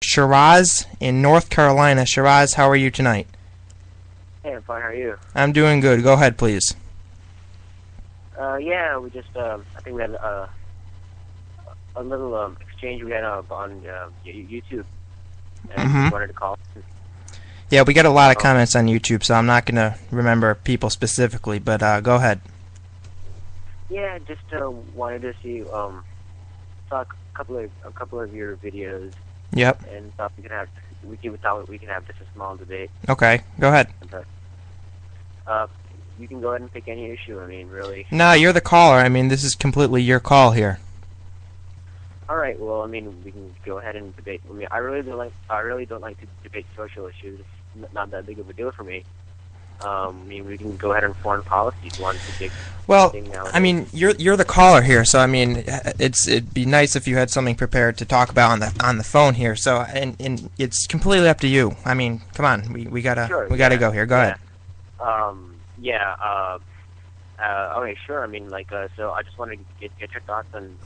Shiraz in North Carolina. Shiraz, how are you tonight? Hey, I'm fine. How are you? I'm doing good. Go ahead, please. Yeah, we just, I think we had a little exchange we had on YouTube, and just wanted to call. Yeah, we get a lot of comments on YouTube, so I'm not going to remember people specifically, but go ahead. Yeah, just wanted to see, saw a couple of your videos. Yep. And thought we could have just a small debate. Okay, go ahead. You can go ahead and pick any issue. I mean, really. No, you're the caller. I mean, this is completely your call here. All right. Well, I mean, we can go ahead and debate. I mean, I really don't like to debate social issues. It's not that big of a deal for me. I mean, we can go ahead on foreign policy. One big thing nowadays. I mean, you're the caller here, so I mean, it'd be nice if you had something prepared to talk about on the phone here. So, and it's completely up to you. I mean, come on, we gotta go here. Go ahead. Okay, sure. I mean, so I just wanted to get your thoughts on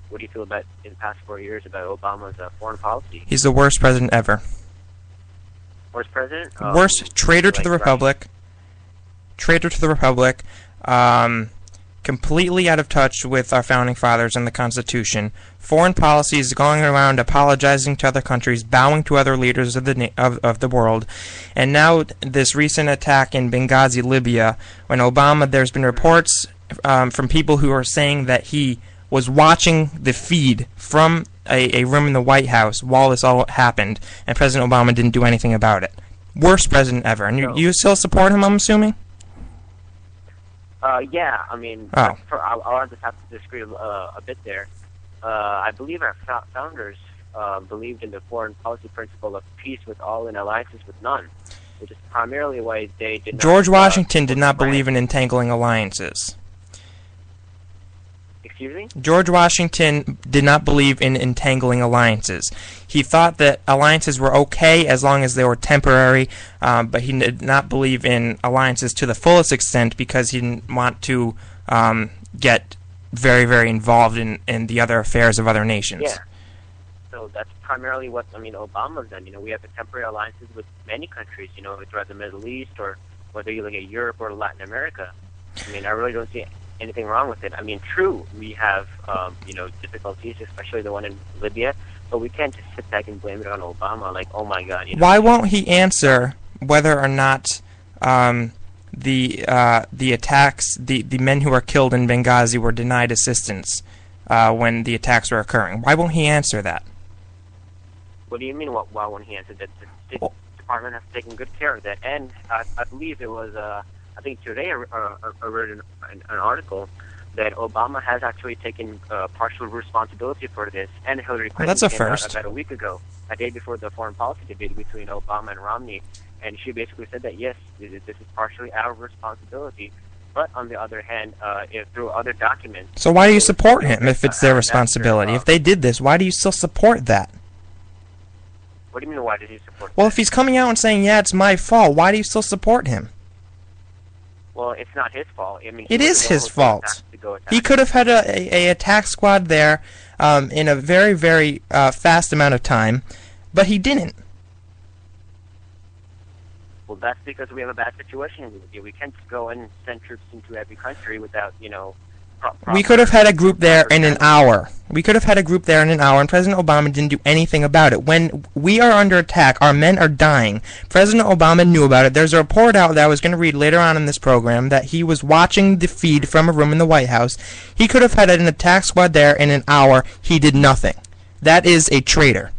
what do you feel about in the past 4 years about Obama's foreign policy? He's the worst president ever. Worst president? Worst traitor to the Republic. Traitor to the Republic. Completely out of touch with our founding fathers and the Constitution. Foreign policy is going around apologizing to other countries, bowing to other leaders of the world, and now this recent attack in Benghazi, Libya, when Obama, there's been reports from people who are saying that he was watching the feed from a room in the White House while this all happened, and President Obama didn't do anything about it. Worst president ever. And you still support him, I'm assuming? Yeah, I mean, I'll just have to disagree a bit there. I believe our founders believed in the foreign policy principle of peace with all and alliances with none, which is primarily why they did not... George Washington did not believe in entangling alliances. Excuse me? George Washington did not believe in entangling alliances. He thought that alliances were okay as long as they were temporary, but he did not believe in alliances to the fullest extent because he didn't want to get very, very involved in the other affairs of other nations. Yeah. So that's primarily what, I mean, Obama's done. You know, we have temporary alliances with many countries, you know, throughout the Middle East or whether you look at Europe or Latin America. I mean, I really don't see anything wrong with it. I mean, true, we have, you know, difficulties, especially the one in Libya, but we can't just sit back and blame it on Obama, like, oh my God. You know? Why won't he answer whether or not the attacks, the men who were killed in Benghazi were denied assistance when the attacks were occurring? Why won't he answer that? What do you mean, why won't he answer that? The State Department has taken good care of that, and I believe it was... I think today I read an article that Obama has actually taken partial responsibility for this, and Hillary Clinton that's a came out first. about a week ago, a day before the foreign policy debate between Obama and Romney, and she basically said that yes, this is partially our responsibility, but on the other hand, if through other documents... So why do you support him if it's their responsibility? If they did this, why do you still support that? What do you mean, why did you support Well, that? if he's coming out and saying, yeah, it's my fault, why do you still support him? Well, it's not his fault. I mean, it is his fault. He could have had a attack squad there in a very, very fast amount of time, but he didn't. Well, that's because we have a bad situation. We can't just go and send troops into every country without, you know... We could have had a group there in an hour. We could have had a group there in an hour, and President Obama didn't do anything about it. When we are under attack, our men are dying. President Obama knew about it. There's a report out that I was going to read later on in this program that he was watching the feed from a room in the White House. He could have had an attack squad there in an hour. He did nothing. That is a traitor.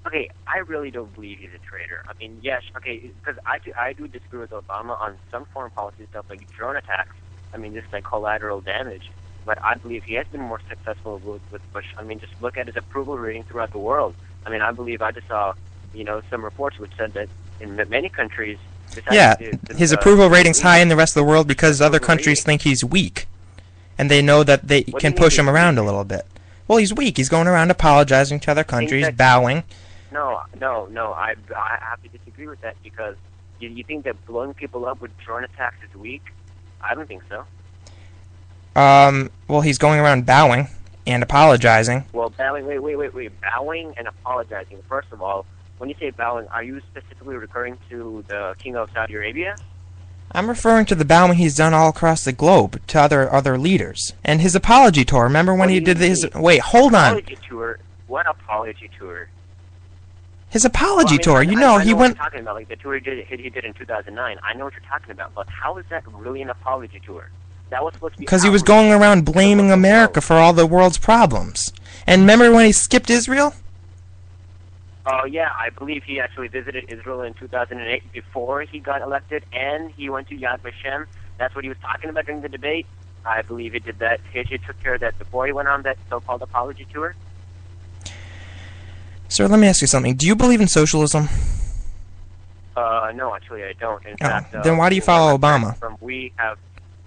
Okay, I really don't believe he's a traitor. I mean, yes, okay, because I do disagree with Obama on some foreign policy stuff like drone attacks. I mean, just like collateral damage. But I believe he has been more successful with Bush. I mean, just look at his approval rating throughout the world. I mean, I believe I just saw, you know, some reports which said that in many countries... Yeah, his approval rating's high in the rest of the world because other countries think he's weak. And they know that they can push him around a little bit. Well, he's weak. He's going around apologizing to other countries, bowing. No, I have to disagree with that because you think that blowing people up with drone attacks is weak? I don't think so. Well, he's going around bowing, And apologizing. Well, bowing. Wait. Bowing and apologizing. First of all, when you say bowing, are you specifically referring to the King of Saudi Arabia? I'm referring to the bowing he's done all across the globe to other leaders. And his apology tour. Remember when he did his... Wait, hold on. Apology tour? What apology tour? His apology tour. I He know went... what you're talking about, like the tour he did in 2009. I know what you're talking about, but how is that really an apology tour? That was supposed to be... Because he was going around blaming America for all the world's problems. And remember when he skipped Israel? Oh, yeah, I believe he actually visited Israel in 2008 before he got elected, and he went to Yad Vashem. That's what he was talking about during the debate. I believe he did that. He took care of that before he went on that so-called apology tour. Sir, let me ask you something. Do you believe in socialism? No, actually I don't. In fact, then why do you follow Obama? We have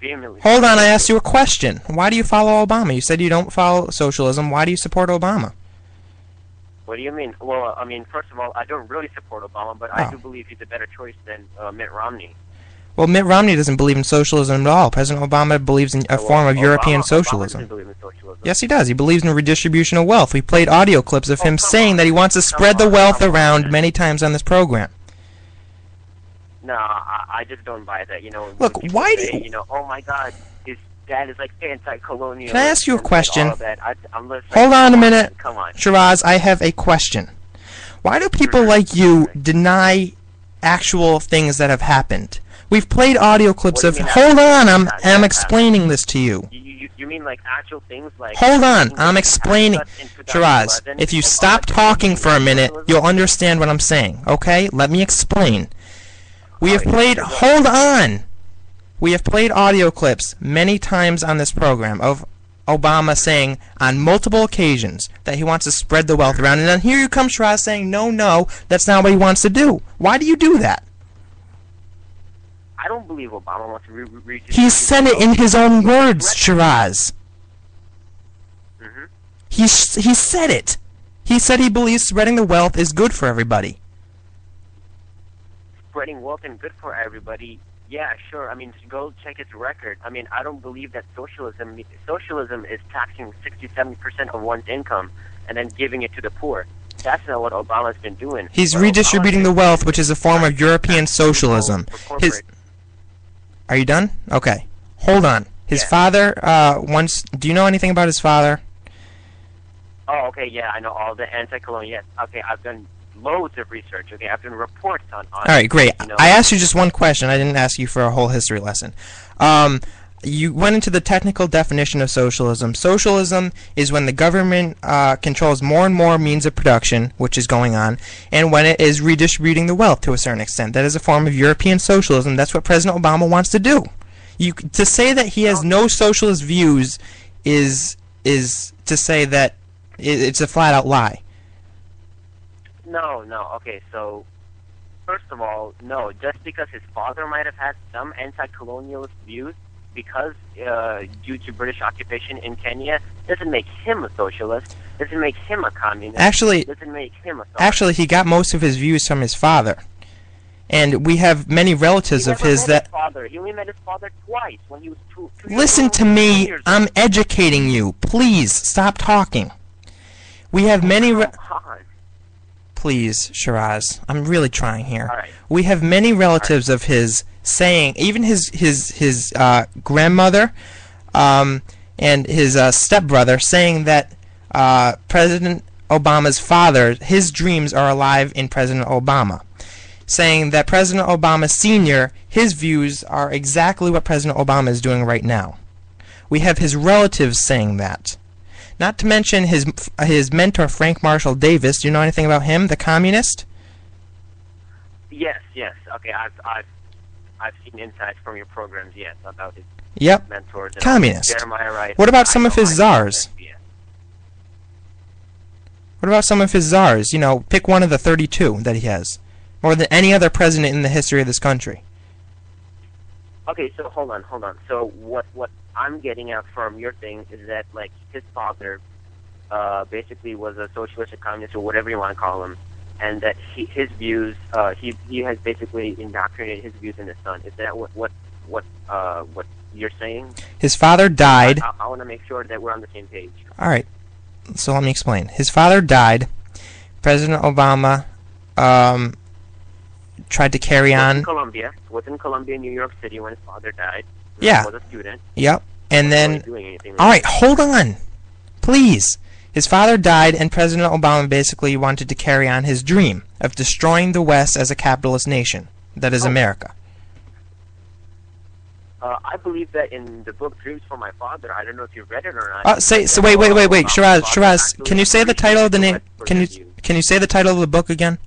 vehemently... Hold on, I asked you a question. Why do you follow Obama? You said you don't follow socialism. Why do you support Obama? What do you mean? Well, I mean, first of all, I don't really support Obama, but I do believe he's a better choice than Mitt Romney. Well, Mitt Romney doesn't believe in socialism at all. President Obama believes in a form of European socialism. Obama doesn't believe in socialism. Yes, he does. He believes in redistribution of wealth. We played audio clips of him saying that he wants to spread the wealth around many times on this program. No, I just don't buy that. You know, look, why do you know? Oh my God, his dad is like anti-colonial. Can I ask you a question? I'm just like, hold on a minute. Come on, Shiraz, I have a question. Why do people like you deny actual things that have happened? We've played audio clips of... Hold on, I'm explaining this to you. You mean like actual things like... Hold on, I'm explaining... Shiraz, if you stop talking for a minute, you'll understand what I'm saying, okay? Let me explain. We have played... Hold on! We have played audio clips many times on this program of Obama saying on multiple occasions that he wants to spread the wealth around. And then here you come, Shiraz, saying, no, that's not what he wants to do. Why do you do that? I don't believe Obama wants to He said it in his own words, Shiraz. He said it. He said he believes spreading the wealth is good for everybody. Spreading wealth and good for everybody, yeah, sure. I mean, go check his record. I mean, I don't believe that socialism is taxing 60-70% of one's income and then giving it to the poor. That's not what Obama's been doing. He's redistributing the wealth, which is a form of European socialism. Are you done? Okay. Hold on. His father, do you know anything about his father? Oh, okay, yeah, I know all the anti-colonial, yes. Okay, I've done loads of research, okay? I've done reports on Alright, great. You know, I asked you just one question. I didn't ask you for a whole history lesson. You went into the technical definition of socialism. Socialism is when the government controls more and more means of production, which is going on, and when it is redistributing the wealth to a certain extent. That is a form of European socialism. That's what President Obama wants to do. To say that he has no socialist views is to say that it's a flat-out lie. No, okay, so first of all, no, just because his father might have had some anti-colonialist views, because due to British occupation in Kenya, doesn't make him a socialist, doesn't make him a communist, doesn't make him a socialist. Actually, he got most of his views from his father. And we have many relatives of his that... He only met his father twice when he was two years old. Listen to me, I'm educating you. Please, stop talking. We have many... Please, Shiraz, I'm really trying here. All right. We have many relatives of his saying, even his grandmother and his stepbrother saying that President Obama's father, his dreams are alive in President Obama. Saying that President Obama Sr., his views are exactly what President Obama is doing right now. We have his relatives saying that. Not to mention his mentor, Frank Marshall Davis. Do you know anything about him, the communist? Yes. Okay, I've seen insights from your programs, yes, about his mentors. And communist. Jeremiah Wright. What about some of his czars? What about some of his czars? You know, pick one of the 32 that he has. More than any other president in the history of this country. Okay, so hold on. So what I'm getting out from your thing is that, like, his father basically was a socialist or communist or whatever you want to call him, and that his views, he has basically indoctrinated his views in his son. Is that what you're saying? His father died. I want to make sure that we're on the same page. All right. So let me explain. His father died. President Obama tried to carry on. Was in Columbia, New York City when his father died. Yeah. He was a student. Yep. And then. All right, hold on, please. His father died, and President Obama basically wanted to carry on his dream of destroying the West as a capitalist nation. That is America. I believe that in the book Dreams for My Father. I don't know if you read it or not. Wait. Shiraz, can you say the title of the name? Can you say the title of the book again?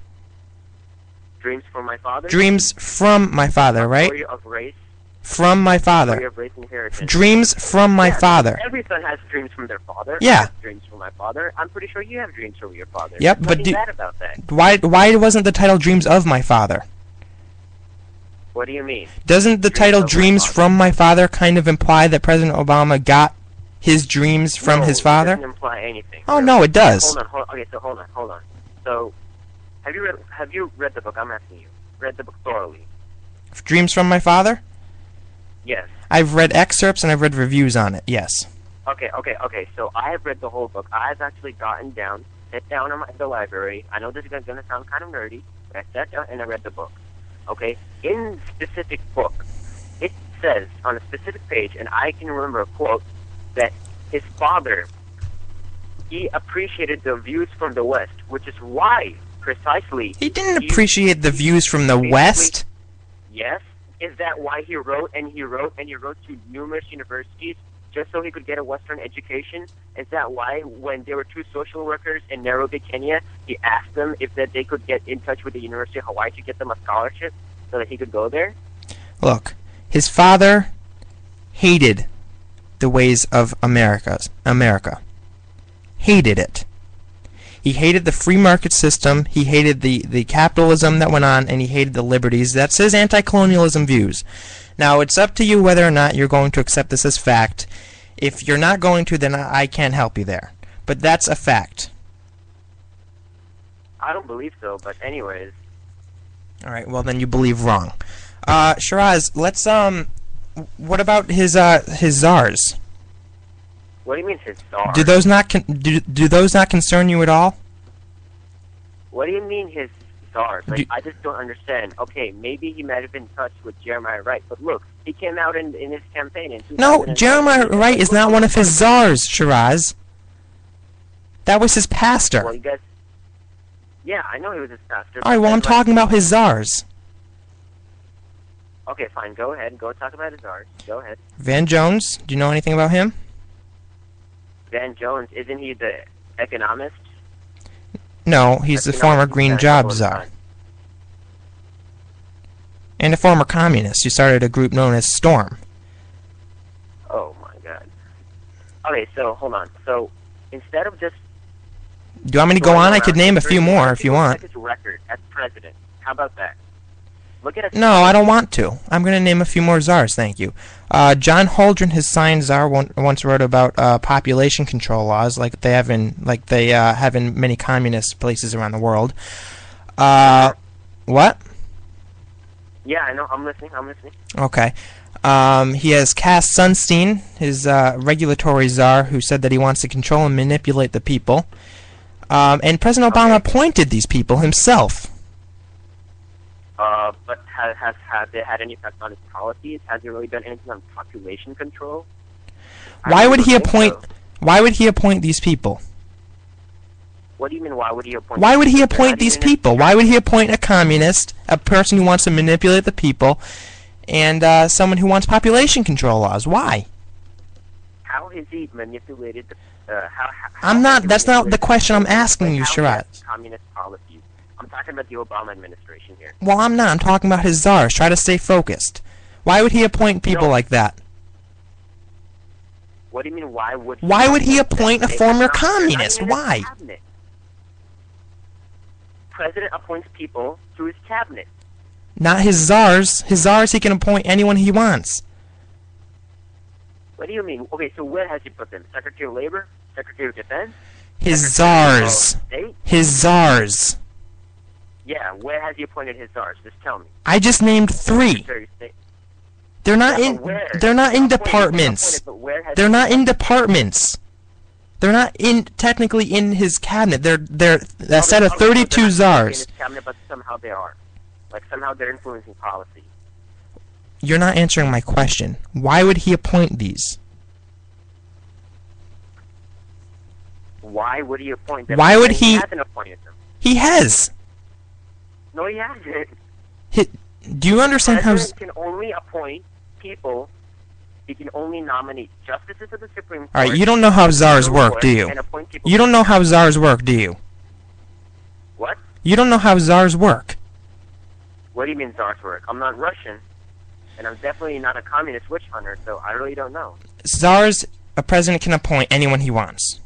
Dreams for My Father. Dreams from My Father, right? Story of race. From My Father. Story of race and inheritance. Dreams from My Father. Every son has dreams from their father. Yeah. I have dreams from my father. I'm pretty sure you have dreams from your father. Yep, There's nothing bad about that. Why wasn't the title Dreams of My Father? What do you mean? Doesn't the title Dreams from My Father kind of imply that President Obama got his dreams from his father? It doesn't imply anything. Oh, no, it does. Hold on. So, have you read the book? I'm asking you. Read the book thoroughly? Dreams from My Father? Yes. I've read excerpts and I've read reviews on it, yes. Okay. So I have read the whole book. I've actually sat down in the library. I know this is going to sound kind of nerdy, but I sat down and I read the book. Okay? In the specific book, it says on a specific page, and I can remember a quote, that his father, he appreciated the views from the West, which is why, precisely... He didn't appreciate the views from the West? Yes. Is that why he wrote to numerous universities just so he could get a Western education? Is that why, when there were two social workers in Nairobi, Kenya, he asked them if they could get in touch with the University of Hawaii to get them a scholarship so that he could go there? Look, his father hated the ways of America. Hated it. He hated the free market system, he hated the capitalism that went on, and he hated the liberties. That's his anti-colonialism views. Now, it's up to you whether or not you're going to accept this as fact. If you're not going to, then I can't help you there. But that's a fact. I don't believe so, but anyways. Alright, well then you believe wrong. Shiraz, let's, what about his czars? What do you mean his czars? Do those not concern you at all? What do you mean his czars? Like, I just don't understand. Okay, maybe he might have been in touch with Jeremiah Wright, but look, he came out in his campaign in 2000. No, Jeremiah Wright is not one of his czars, Shiraz. That was his pastor. Well, you guys... Yeah, I know he was his pastor. Alright, well, I'm talking about his czars. Okay, fine, go ahead. Go talk about his czars. Go ahead. Van Jones, do you know anything about him? Van Jones, isn't he the economist? No, he's the former Green Job czar. And a former communist who started a group known as Storm. Oh my god. Okay, so hold on. So instead of just... Do you want me to go on? I could name a few more if you want. His record as president. How about that? Look at it. No, I don't want to. I'm going to name a few more czars, thank you. John Holdren, his science czar, once wrote about population control laws, like they have in many communist places around the world. What? Yeah, I know. I'm listening. Okay. He has Cass Sunstein, his regulatory czar, who said that he wants to control and manipulate the people. And President Obama appointed these people himself. But have they had any effect on his policies? Has he really done anything on population control? Why would he appoint? So. Why would he appoint these people? What do you mean? Why would he appoint? Why would he appoint these people? Why would he appoint a communist, a person who wants to manipulate the people, and someone who wants population control laws? Why? How has he manipulated the? That's not the question I'm asking you, Shiraz. Communist policies. I'm talking about the Obama administration here. Well, I'm not. I'm talking about his czars. Try to stay focused. Why would he appoint people like that? What do you mean, why would he... Why would he appoint a former communist? Why? President appoints people through his cabinet. Not his czars. His czars, he can appoint anyone he wants. What do you mean? Okay, so where has he put them? Secretary of Labor? Secretary of Defense? His czars. His czars. Yeah, where has he appointed his czars? Just tell me. I just named 3. They're not Yeah, in. but where? They're not in Appointed, departments. but where has They're he not been? in departments. They're not technically in his cabinet. They're a set of 32 In czars. his cabinet, but somehow they are. Like somehow they're influencing policy. You're not answering my question. Why would he appoint these? Why would he appoint them? Why would He he? hasn't appointed them. He has. No, he hasn't. Do you understand how? President can only appoint people. He can only nominate justices of the Supreme Court. All right, you don't know how czars Supreme work, Court, do you? and appoint people You don't know how czars work, do you? What? You don't know how czars work. What do you mean czars work? I'm not Russian, and I'm definitely not a communist witch hunter, so I really don't know. Czars, a president can appoint anyone he wants.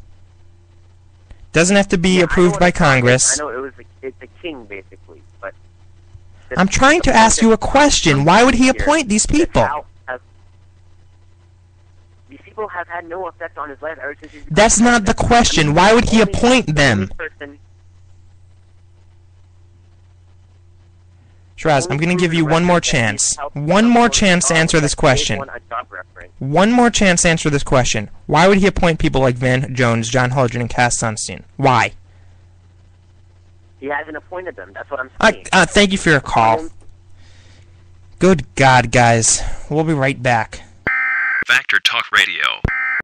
Doesn't have to be Yeah, I know approved what by a Congress- Congress. I know it's a king basically, but I'm trying to ask you a question. Why would he appoint these people? These people have had no effect on his life ever since he's become That's not the president. question. Why would he appoint them? Shiraz, I'm going to give you one more chance. One more chance to answer this question. One more chance to answer this question. Why would he appoint people like Van Jones, John Holdren, and Cass Sunstein? Why? He hasn't appointed them. That's what I'm saying. Thank you for your call. Good God, guys. We'll be right back. Factor Talk Radio.